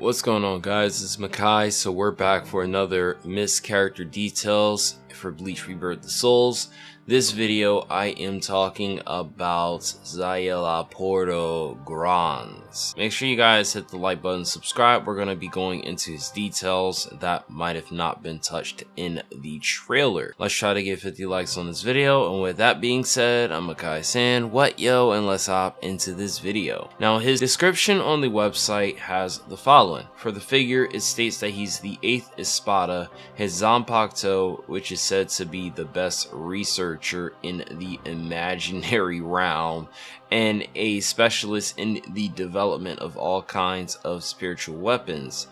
What's going on, guys? It's Makai. So we're back for another missed character details for Bleach Rebirth the Souls. This video I am talking about Szayelaporro Grantz. Make sure you guys hit the like button, subscribe. We're going to be going into his details that might have not been touched in the trailer. Let's try to get 50 likes on this video, and with that being said, I'm Makai-san, what yo, and let's hop into this video. Now, his description on the website has the following. For the figure, it states that he's the 8th Espada, his Zanpakuto, which is said to be the best researcher in the imaginary realm, and a specialist in the development of all kinds of spiritual weapons.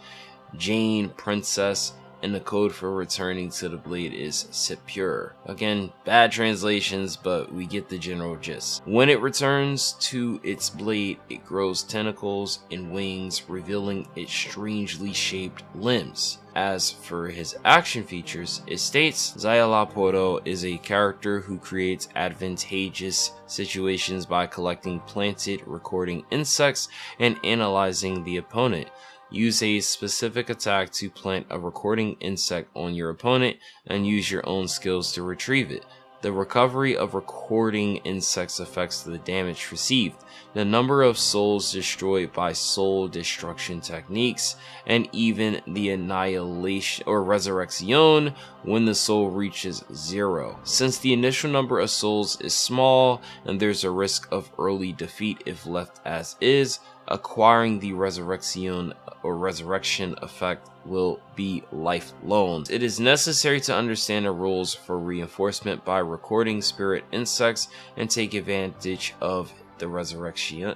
Jane, Princess, and the code for returning to the blade is Sepure. Again, bad translations, but we get the general gist. When it returns to its blade, it grows tentacles and wings, revealing its strangely shaped limbs. As for his action features, it states Szayelaporro is a character who creates advantageous situations by collecting planted recording insects and analyzing the opponent. Use a specific attack to plant a recording insect on your opponent and use your own skills to retrieve it. The recovery of recording insects affects the damage received, the number of souls destroyed by soul destruction techniques, and even the annihilation or resurrection when the soul reaches 0. Since the initial number of souls is small and there's a risk of early defeat if left as is, acquiring the resurrection effect will be lifelong. It is necessary to understand the rules for reinforcement by recording spirit insects and take advantage of the resurrection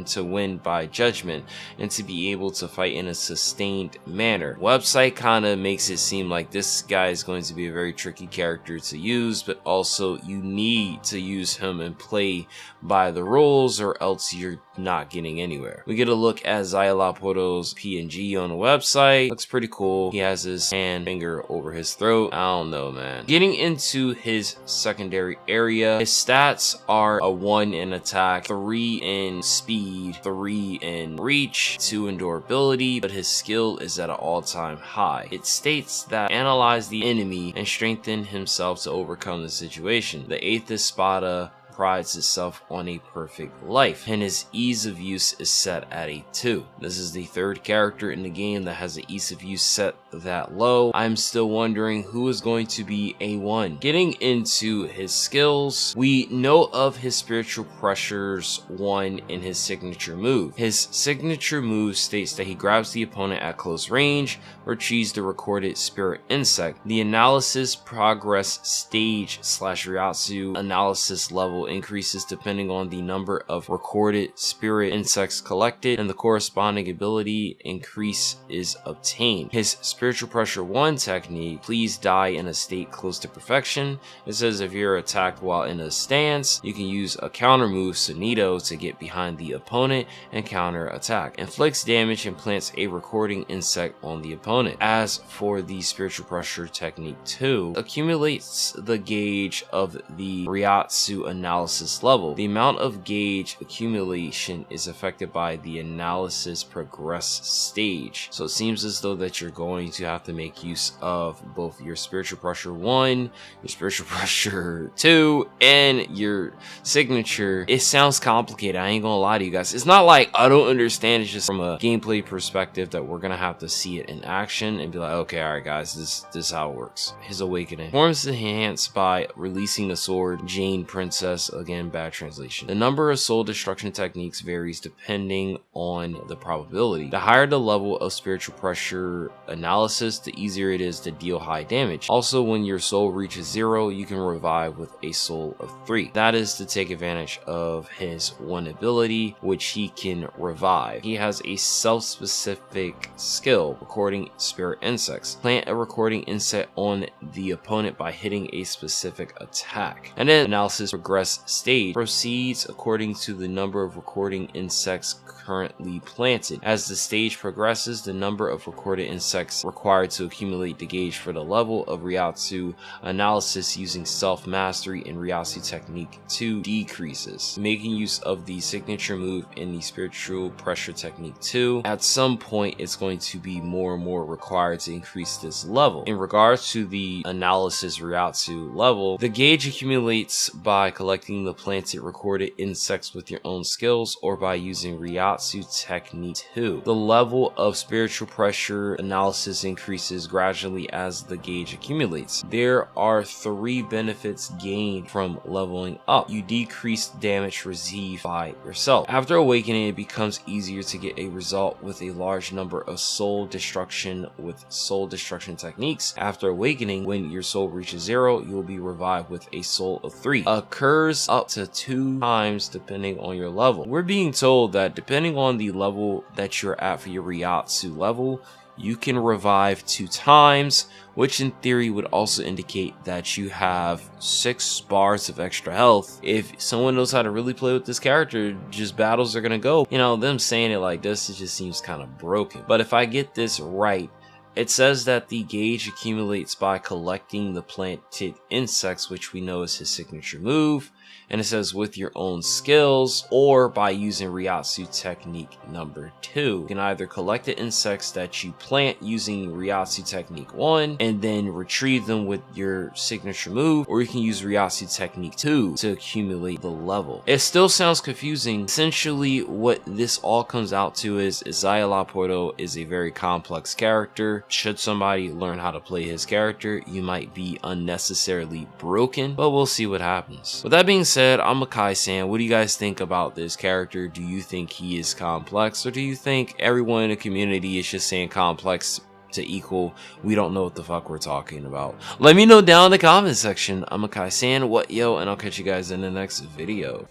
to win by judgment and to be able to fight in a sustained manner. Website kind of makes it seem like this guy is going to be a very tricky character to use, but also you need to use him and play by the rules or else you're not getting anywhere. We get a look at Szayelaporro's PNG on the website. Looks pretty cool. He has his finger over his throat. I don't know, man. Getting into his secondary area, his stats are a 1 in attack, 3 in speed, 3 in reach, 2 in durability, but his skill is at an all-time high. It states that analyze the enemy and strengthen himself to overcome the situation. The 8th Espada prides itself on a perfect life, and his ease of use is set at a 2. This is the 3rd character in the game that has the ease of use set that low. I'm still wondering who is going to be a 1. Getting into his skills, we know of his spiritual pressures 1 in his signature move. His signature move states that he grabs the opponent at close range, retrieves the recorded spirit insect. The analysis progress stage / Ryatsu analysis level increases depending on the number of recorded spirit insects collected, and the corresponding ability increase is obtained. His spiritual pressure 1 technique, please die in a state close to perfection. It says if you're attacked while in a stance, you can use a counter move Sonido to get behind the opponent and counter attack. Inflicts damage and plants a recording insect on the opponent. As for the spiritual pressure technique 2, accumulates the gauge of the Ryatsu analysis level. The amount of gauge accumulation is affected by the analysis progress stage. So it seems as though that you're going to have to make use of both your spiritual pressure 1, your spiritual pressure 2, and your signature. It sounds complicated. I ain't gonna lie to you guys. It's not like I don't understand. It's just from a gameplay perspective that we're gonna have to see it in action and be like, okay, all right, guys, this is how it works. His awakening. Forms enhanced by releasing the sword. Jane, Princess. Again, bad translation. The number of soul destruction techniques varies depending on the probability. The higher the level of spiritual pressure analysis, the easier it is to deal high damage. Also, when your soul reaches 0, you can revive with a soul of 3. That is to take advantage of his 1 ability, which he can revive. He has a self-specific skill, recording spirit insects. Plant a recording insect on the opponent by hitting a specific attack. And then analysis progresses this stage proceeds according to the number of recording insects currently planted. As the stage progresses, the number of recorded insects required to accumulate the gauge for the level of Ryatsu analysis using self-mastery and Ryatsu technique 2 decreases. Making use of the signature move in the spiritual pressure technique 2, at some point it's going to be more and more required to increase this level. In regards to the analysis Ryatsu level, the gauge accumulates by collecting the planted recorded insects with your own skills or by using Ryatsu technique 2. The level of spiritual pressure analysis increases gradually as the gauge accumulates. There are 3 benefits gained from leveling up. You decrease damage received by yourself. After awakening, it becomes easier to get a result with a large number of soul destruction with soul destruction techniques. After awakening, when your soul reaches 0, you will be revived with a soul of 3. Occurs up to 2 times depending on your level. We're being told that depending on the level that you're at for your Ryatsu level, you can revive 2 times, which in theory would also indicate that you have 6 bars of extra health. If someone knows how to really play with this character, just battles are gonna go. You know, them saying it like this, it just seems kind of broken. But if I get this right, it says that the gauge accumulates by collecting the planted insects, which we know is his signature move. And it says with your own skills or by using Ryatsu technique number 2. You can either collect the insects that you plant using Ryatsu technique 1 and then retrieve them with your signature move, or you can use Ryatsu technique 2 to accumulate the level. It still sounds confusing. Essentially what this all comes out to is Szayelaporro is a very complex character. Should somebody learn how to play his character, you might be unnecessarily broken, but we'll see what happens. With that being said, I'm Akai-san. What do you guys think about this character? Do you think he is complex, or do you think everyone in the community is just saying complex to equal we don't know what the fuck we're talking about? Let me know down in the comment section. I'm Akai-san, what yo, and I'll catch you guys in the next video.